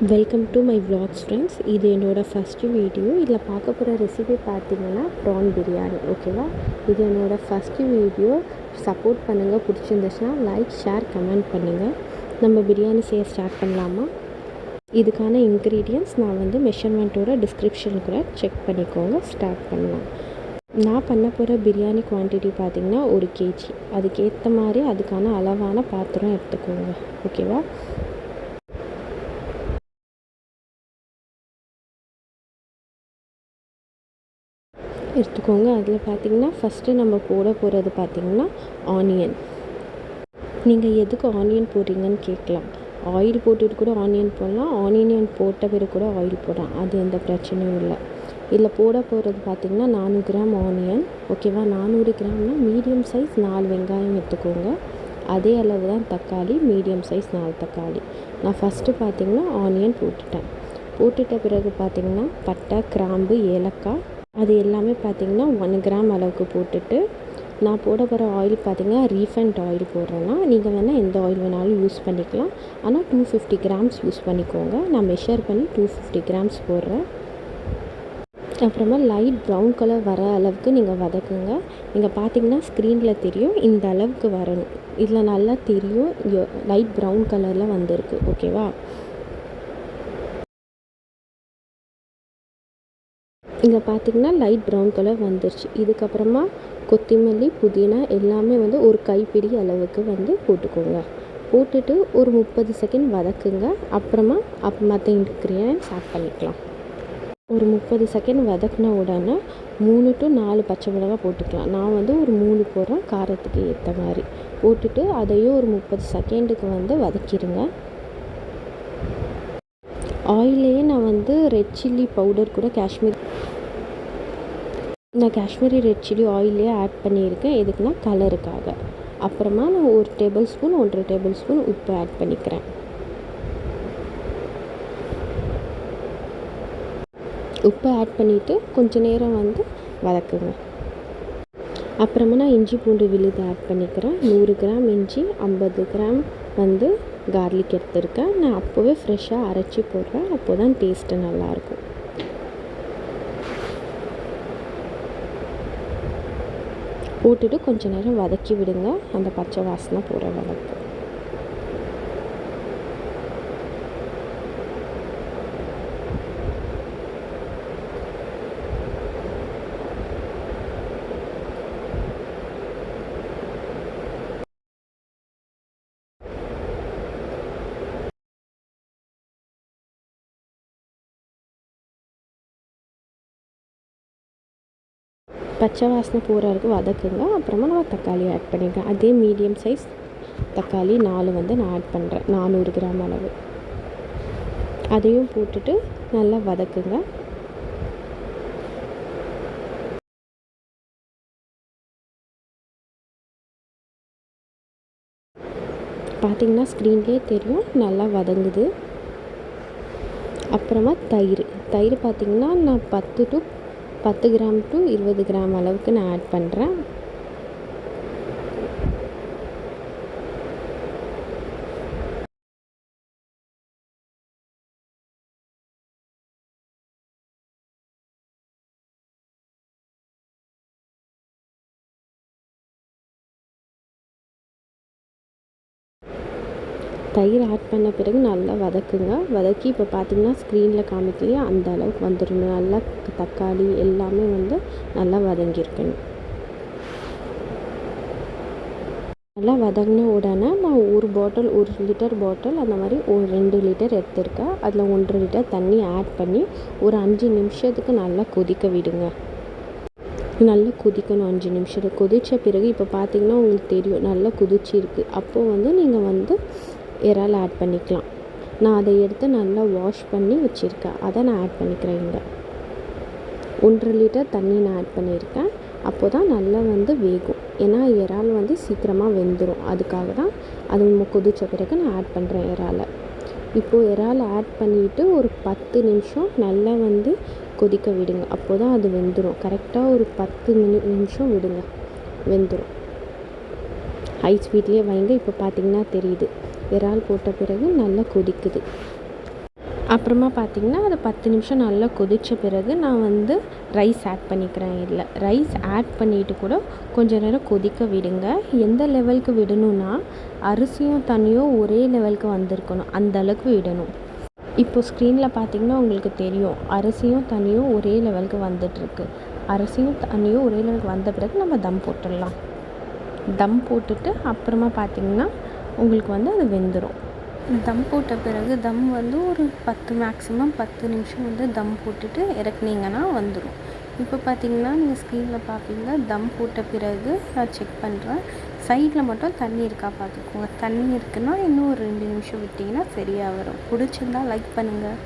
Welcome to my vlogs friends. இது என்னோடய first video. இதில் பார்க்க போகிற ரெசிபி பார்த்திங்கன்னா ப்ரான் பிரியாணி. ஓகேவா, இது என்னோடய ஃபஸ்ட்டு வீடியோ. சப்போர்ட் பண்ணுங்கள். பிடிச்சிருந்துச்சுன்னா லைக், ஷேர், கமெண்ட் பண்ணுங்கள். நம்ம பிரியாணி செய்ய ஸ்டார்ட் பண்ணலாமா? இதுக்கான இன்க்ரீடியன்ட்ஸ் நான் மெஷர்மெண்ட்டோட டிஸ்கிரிப்ஷன் கூட செக் பண்ணிக்கோங்க. ஸ்டார்ட் பண்ணலாம். நான் பண்ண போகிற பிரியாணி குவான்டிட்டி பார்த்திங்கன்னா 1 kg. அதுக்கேற்ற மாதிரி அதுக்கான அளவான பாத்திரம் எடுத்துக்கோங்க. ஓகேவா, எடுத்துக்கோங்க. அதில் பார்த்திங்கன்னா ஃபஸ்ட்டு நம்ம போட போகிறது பார்த்திங்கன்னா ஆனியன். நீங்கள் எதுக்கு ஆனியன் போடுறீங்கன்னு கேட்கலாம். ஆயில் போட்டுட்டு கூட ஆனியன் போடலாம், ஆனியன் போட்ட பிறகு கூட ஆயில் போடலாம். அது எந்த பிரச்சனையும் இல்லை. இதில் போட போகிறது பார்த்திங்கன்னா 400 கிராம் ஆனியன். ஓகேவா, 400 கிராம்னால் மீடியம் சைஸ் 4 வெங்காயம் எடுத்துக்கோங்க. அதே அளவு தான் தக்காளி, மீடியம் சைஸ் 4 தக்காளி. நான் ஃபஸ்ட்டு பார்த்திங்கன்னா ஆனியன் போட்டுட்ட பிறகு பார்த்திங்கன்னா பட்டை, கிராம்பு, ஏலக்காய் அது எல்லாமே பார்த்திங்கன்னா 1 கிராம் அளவுக்கு போட்டுட்டு, நான் போட போகிற ஆயில் பார்த்திங்கன்னா ரீஃபைண்ட் ஆயில் போடுறேன்னா நீங்கள் வேணால் எந்த ஆயில் வேணாலும் யூஸ் பண்ணிக்கலாம். ஆனால் 250 கிராம்ஸ் யூஸ் பண்ணிக்கோங்க. நான் மெஷர் பண்ணி 250 கிராம்ஸ் போடுறேன். அப்புறமா லைட் ப்ரௌன் கலர் வர அளவுக்கு நீங்கள் வதக்குங்க. நீங்கள் பார்த்திங்கன்னா ஸ்க்ரீனில் தெரியும், இந்த அளவுக்கு வரணும். இதில் நல்லா தெரியும் லைட் ப்ரௌன் கலரில் வந்திருக்கு. ஓகேவா, இங்கே பார்த்திங்கன்னா லைட் ப்ரௌன் கலர் வந்துருச்சு. இதுக்கப்புறமா கொத்தமல்லி, புதினா எல்லாமே ஒரு கைப்பிடி அளவுக்கு போட்டுக்கோங்க. போட்டுட்டு ஒரு 30 செகண்ட் வதக்குங்க. அப்புறமா மற்ற இன்க்ரீடியன்ட்ஸ் ஆட் பண்ணிக்கலாம். ஒரு 30 செகண்ட் வதக்கின உடனே 3 to 4 பச்சை மிளகாய் போட்டுக்கலாம். நான் ஒரு 3 போடுறேன், காரத்துக்கு ஏற்ற மாதிரி போட்டுட்டு அதையும் ஒரு 30 செகண்டுக்கு வதக்கிடுங்க. ஆயிலையே நான் ரெட் சில்லி பவுடர் கூட காஷ்மீரி ரெட் சில்லி ஆயிலே ஆட் பண்ணியிருக்கேன். எதுக்குன்னா கலருக்காக. அப்புறமா நான் 1 டேபிள் ஸ்பூன் 1.5 டேபிள் ஸ்பூன் உப்பு ஆட் பண்ணிக்கிறேன். உப்பு ஆட் பண்ணிவிட்டு கொஞ்சம் நேரம் வதக்குங்க. அப்புறமா நான் இஞ்சி பூண்டு விழுது ஆட் பண்ணிக்கிறேன். 100 கிராம் இஞ்சி, 50 கிராம் கார்லிக் எடுத்துருக்கேன். நான் அப்போவே ஃப்ரெஷ்ஷாக அரைச்சி போடுறேன். அப்போ தான் டேஸ்ட்டு நல்லாயிருக்கும். போட்டுட்டு கொஞ்சம் நேரம் வதக்கி விடுங்க, அந்த பச்சை வாசனை போகிற அளவுக்கு. பச்சை வாசனை போகிற வரைக்கும் வதக்குங்க. அப்புறமா நம்ம தக்காளி ஆட் பண்ணிக்கலாம். அதே மீடியம் சைஸ் தக்காளி 4 நான் ஆட் பண்ணுறேன், 400 கிராம் அளவு. அதையும் போட்டுட்டு நல்லா வதக்குங்க. பார்த்திங்கன்னா ஸ்க்ரீன்லேயே தெரியும் நல்லா வதங்குது. அப்புறமா தயிர் பார்த்திங்கன்னா நான் 10 கிராம் to 20 கிராம் அளவுக்கு நான் ஆட் பண்ணுறேன். தயிர் ஆட் பண்ண பிறகு நல்லா வதக்குங்க. வதக்கி இப்போ பார்த்திங்கன்னா ஸ்க்ரீனில் காமிக்கலையே அந்த அளவுக்கு வந்துடணும். நல்லா தக்காளி எல்லாமே நல்லா வதங்கியிருக்கணும். நல்லா வதங்கின உடனே நான் 1 லிட்டர் பாட்டில் அந்த மாதிரி 2 லிட்டர் எடுத்துருக்கேன். அதில் 1.5 லிட்டர் தண்ணி ஆட் பண்ணி ஒரு 5 நிமிஷத்துக்கு நல்லா கொதிக்க விடுங்க. நல்லா கொதிக்கணும். 5 நிமிஷத்துக்கு கொதித்த பிறகு இப்போ பார்த்திங்கன்னா உங்களுக்கு தெரியும் நல்லா கொதிச்சிருக்கு. அப்போது நீங்கள் இறால் ஆட் பண்ணிக்கலாம். நான் அதை எடுத்து நல்லா வாஷ் பண்ணி வச்சுருக்கேன், அதை நான் ஆட் பண்ணிக்கிறேன். இங்கே 1.5 லிட்டர் தண்ணி நான் ஆட் பண்ணியிருக்கேன். அப்போ தான் நல்லா வேகும். ஏன்னா இறால் சீக்கிரமாக வெந்துடும். அதுக்காக தான் அது கொதித்த பிறகு நான் ஆட் பண்ணுறேன் இறாலை. இப்போது இறால் ஆட் பண்ணிவிட்டு ஒரு 10 நிமிஷம் நல்லா கொதிக்க விடுங்க. அப்போ தான் அது வெந்துடும். கரெக்டாக ஒரு 10 நிமிஷம் விடுங்க, வெந்துடும். ஹை ஸ்பீட்லேயே வைங்க. இப்போ பார்த்திங்கன்னா தெரியுது, இறால் போட்ட பிறகு நல்லா கொதிக்குது. அப்புறமா பார்த்திங்கன்னா அது 10 நிமிஷம் நல்லா கொதித்த பிறகு நான் வந்து ரைஸ் ஆட் பண்ணிக்கிறேன். இல்லை, ரைஸ் ஆட் பண்ணிவிட்டு கூட கொஞ்ச நேரம் கொதிக்க விடுங்க. எந்த லெவலுக்கு விடணும்னா அரிசியும் தண்ணியும் ஒரே லெவலுக்கு வந்திருக்கணும், அந்த அளவுக்கு விடணும். இப்போ ஸ்க்ரீனில் பார்த்திங்கன்னா உங்களுக்கு தெரியும், அரிசியும் தண்ணியும் ஒரே லெவலுக்கு வந்துட்டுருக்கு. அரிசியும் தண்ணியும் ஒரே லெவலுக்கு வந்த பிறகு நம்ம தம் போட்டுடலாம். தம் போட்டுட்டு அப்புறமா பார்த்திங்கன்னா உங்களுக்கு வந்து அது வெந்துடும். தம் போட்ட பிறகு தம் வந்து ஒரு 10 நிமிஷம் வந்து தம் போட்டுட்டு இறக்குனீங்கன்னா வந்துடும். இப்போ பார்த்திங்கன்னா நீங்கள் ஸ்க்ரீனில் பார்ப்பீங்க, தம் போட்ட பிறகு நான் செக் பண்ணுறேன். சைடில் மட்டும் தண்ணி இருக்கா பார்த்துக்கோங்க. தண்ணி இருக்குன்னா இன்னும் ஒரு 2 நிமிஷம் விட்டிங்கன்னா சரியாக வரும். பிடிச்சிருந்தா லைக் பண்ணுங்கள்.